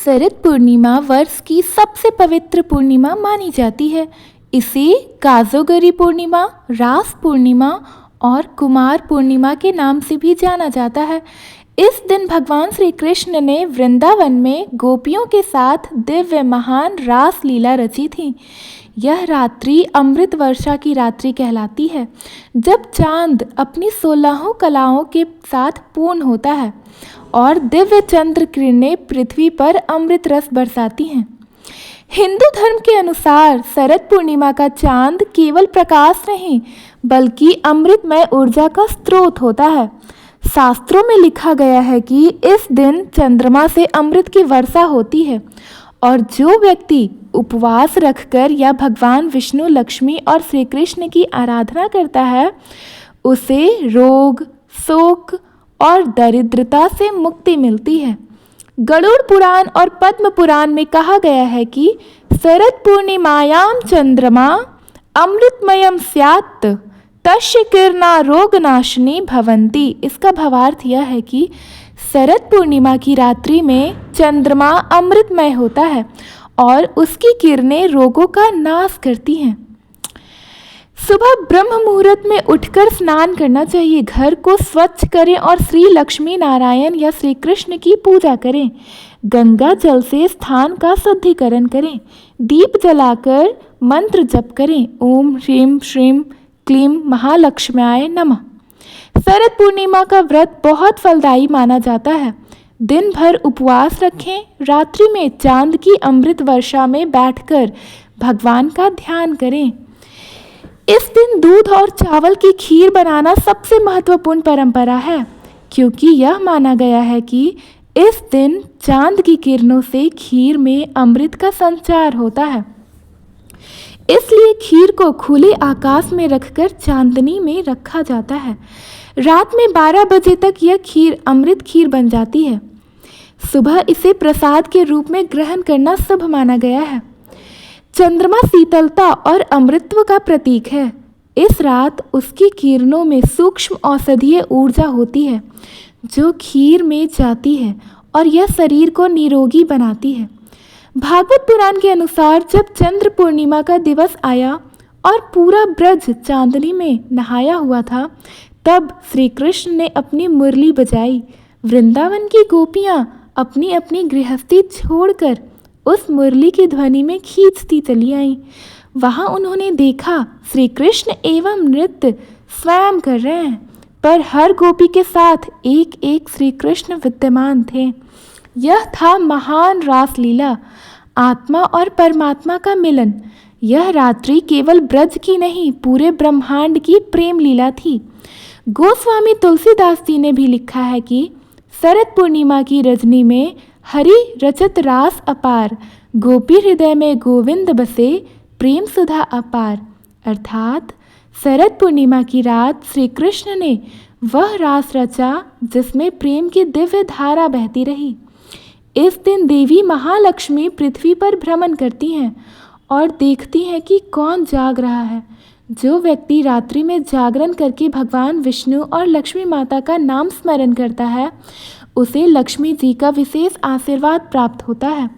शरद पूर्णिमा वर्ष की सबसे पवित्र पूर्णिमा मानी जाती है। इसे काजोगरी पूर्णिमा, रास पूर्णिमा और कुमार पूर्णिमा के नाम से भी जाना जाता है। इस दिन भगवान श्री कृष्ण ने वृंदावन में गोपियों के साथ दिव्य महान रास लीला रची थी। यह रात्रि अमृत वर्षा की रात्रि कहलाती है, जब चांद अपनी 16 कलाओं के साथ पूर्ण होता है और दिव्य चंद्र किरणें पृथ्वी पर अमृत रस बरसाती हैं। हिंदू धर्म के अनुसार शरद पूर्णिमा का चांद केवल प्रकाश नहीं बल्कि अमृतमय ऊर्जा का स्रोत होता है। शास्त्रों में लिखा गया है कि इस दिन चंद्रमा से अमृत की वर्षा होती है और जो व्यक्ति उपवास रखकर या भगवान विष्णु, लक्ष्मी और श्री कृष्ण की आराधना करता है उसे रोग, शोक और दरिद्रता से मुक्ति मिलती है। गरुड़ पुराण और पद्म पुराण में कहा गया है कि शरद पूर्णिमायाम चंद्रमा अमृतमयम स्यात् तस्य किरणा रोगनाशिनी भवन्ति। इसका भावार्थ यह है कि शरद पूर्णिमा की रात्रि में चंद्रमा अमृतमय होता है और उसकी किरणें रोगों का नाश करती हैं। सुबह ब्रह्म मुहूर्त में उठकर स्नान करना चाहिए। घर को स्वच्छ करें और श्री लक्ष्मी नारायण या श्री कृष्ण की पूजा करें। गंगा जल से स्थान का शुद्धिकरण करें। दीप जलाकर मंत्र जप करें। ओम ह्रीं श्रीं क्लीं महालक्ष्म्याय नमः। शरद पूर्णिमा का व्रत बहुत फलदायी माना जाता है। दिन भर उपवास रखें। रात्रि में चांद की अमृत वर्षा में बैठकर भगवान का ध्यान करें। इस दिन दूध और चावल की खीर बनाना सबसे महत्वपूर्ण परंपरा है, क्योंकि यह माना गया है कि इस दिन चांद की किरणों से खीर में अमृत का संचार होता है। इसलिए खीर को खुले आकाश में रखकर चांदनी में रखा जाता है। रात में 12 बजे तक यह खीर अमृत खीर बन जाती है। सुबह इसे प्रसाद के रूप में ग्रहण करना शुभ माना गया है। चंद्रमा शीतलता और अमृतत्व का प्रतीक है। इस रात उसकी किरणों में सूक्ष्म औषधीय ऊर्जा होती है जो खीर में जाती है और यह शरीर को निरोगी बनाती है। भागवत पुराण के अनुसार जब चंद्र पूर्णिमा का दिवस आया और पूरा ब्रज चांदनी में नहाया हुआ था, तब श्री कृष्ण ने अपनी मुरली बजाई। वृंदावन की गोपियाँ अपनी अपनी गृहस्थी छोड़कर उस मुरली की ध्वनि में खींचती चली आईं। वहाँ उन्होंने देखा श्री कृष्ण एवं नृत्य स्वयं कर रहे हैं, पर हर गोपी के साथ एक एक श्री कृष्ण विद्यमान थे। यह था महान रास लीला, आत्मा और परमात्मा का मिलन। यह रात्रि केवल ब्रज की नहीं, पूरे ब्रह्मांड की प्रेम लीला थी। गोस्वामी तुलसीदास जी ने भी लिखा है कि शरद पूर्णिमा की रजनी में हरि रचत रास अपार, गोपी हृदय में गोविंद बसे, प्रेम सुधा अपार। अर्थात शरद पूर्णिमा की रात श्री कृष्ण ने वह रास रचा जिसमें प्रेम की दिव्य धारा बहती रही। इस दिन देवी महालक्ष्मी पृथ्वी पर भ्रमण करती हैं और देखती हैं कि कौन जाग रहा है। जो व्यक्ति रात्रि में जागरण करके भगवान विष्णु और लक्ष्मी माता का नाम स्मरण करता है उसे लक्ष्मी जी का विशेष आशीर्वाद प्राप्त होता है।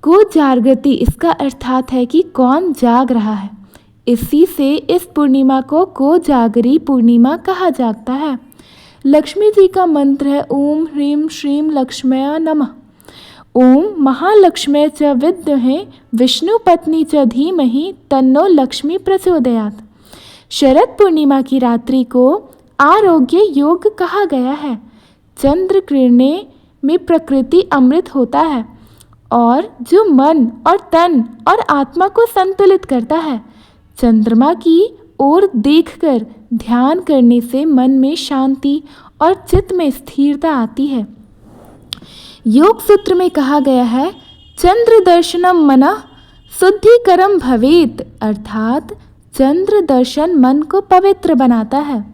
को जागृति इसका अर्थात है कि कौन जाग रहा है। इसी से इस पूर्णिमा को जागरी पूर्णिमा कहा जाता है। लक्ष्मी जी का मंत्र है ओम ह्रीं श्रीं लक्ष्म्याय नमः। ओम महालक्ष्म्यै च विद्महे विष्णु पत्नी च धीमहि तन्नो लक्ष्मी प्रचोदयात्। शरद पूर्णिमा की रात्रि को आरोग्य योग कहा गया है। चंद्र किरणें में प्रकृति अमृत होता है और जो मन और तन और आत्मा को संतुलित करता है। चंद्रमा की ओर देखकर ध्यान करने से मन में शांति और चित्त में स्थिरता आती है। योग सूत्र में कहा गया है चंद्र दर्शनम मनः शुद्धिकरम भवेत्, अर्थात चंद्र दर्शन मन को पवित्र बनाता है।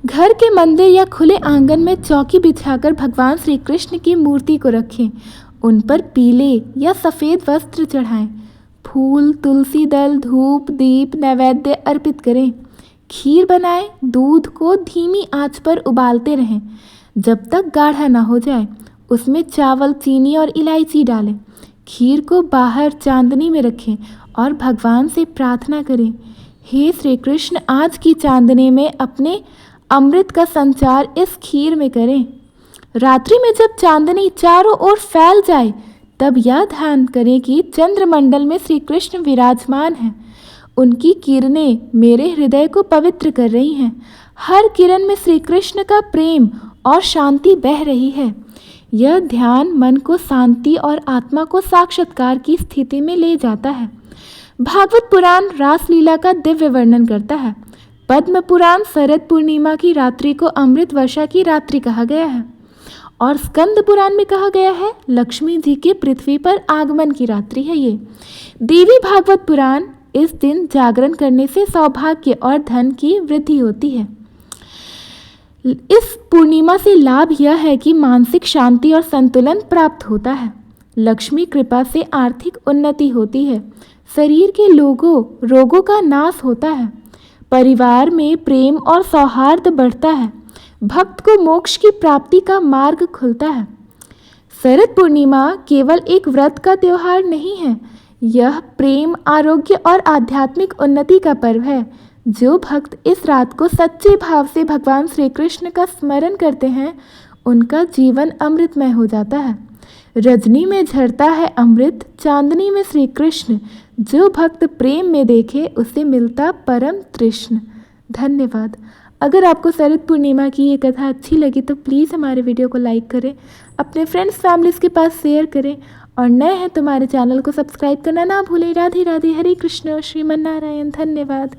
घर के मंदिर या खुले आंगन में चौकी बिछाकर भगवान श्री कृष्ण की मूर्ति को रखें। उन पर पीले या सफ़ेद वस्त्र चढ़ाएं। फूल, तुलसी दल, धूप, दीप, नैवेद्य अर्पित करें। खीर बनाएं। दूध को धीमी आंच पर उबालते रहें जब तक गाढ़ा ना हो जाए। उसमें चावल, चीनी और इलायची डालें। खीर को बाहर चांदनी में रखें और भगवान से प्रार्थना करें, हे श्री कृष्ण, आज की चांदनी में अपने अमृत का संचार इस खीर में करें। रात्रि में जब चांदनी चारों ओर फैल जाए तब यह ध्यान करें कि चंद्रमंडल में श्री कृष्ण विराजमान हैं। उनकी किरणें मेरे हृदय को पवित्र कर रही हैं। हर किरण में श्री कृष्ण का प्रेम और शांति बह रही है। यह ध्यान मन को शांति और आत्मा को साक्षात्कार की स्थिति में ले जाता है। भागवत पुराण रासलीला का दिव्य वर्णन करता है। पद्म पुराण शरद पूर्णिमा की रात्रि को अमृत वर्षा की रात्रि कहा गया है और स्कंद पुराण में कहा गया है लक्ष्मी जी के पृथ्वी पर आगमन की रात्रि है ये। देवी भागवत पुराण, इस दिन जागरण करने से सौभाग्य और धन की वृद्धि होती है। इस पूर्णिमा से लाभ यह है कि मानसिक शांति और संतुलन प्राप्त होता है। लक्ष्मी कृपा से आर्थिक उन्नति होती है। शरीर के रोगों का नाश होता है। परिवार में प्रेम और सौहार्द बढ़ता है। भक्त को मोक्ष की प्राप्ति का मार्ग खुलता है। शरद पूर्णिमा केवल एक व्रत का त्योहार नहीं है, यह प्रेम, आरोग्य और आध्यात्मिक उन्नति का पर्व है। जो भक्त इस रात को सच्चे भाव से भगवान श्री कृष्ण का स्मरण करते हैं, उनका जीवन अमृतमय हो जाता है। रजनी में झरता है अमृत, चांदनी में श्री कृष्ण। जो भक्त प्रेम में देखे, उसे मिलता परम तृष्ण। धन्यवाद। अगर आपको शरद पूर्णिमा की ये कथा अच्छी लगी तो प्लीज़ हमारे वीडियो को लाइक करें, अपने फ्रेंड्स फैमिलीज़ के पास शेयर करें और नए हैं तो हमारे चैनल को सब्सक्राइब करना ना भूलें। राधे राधे, हरे कृष्ण, श्रीमन नारायण। धन्यवाद।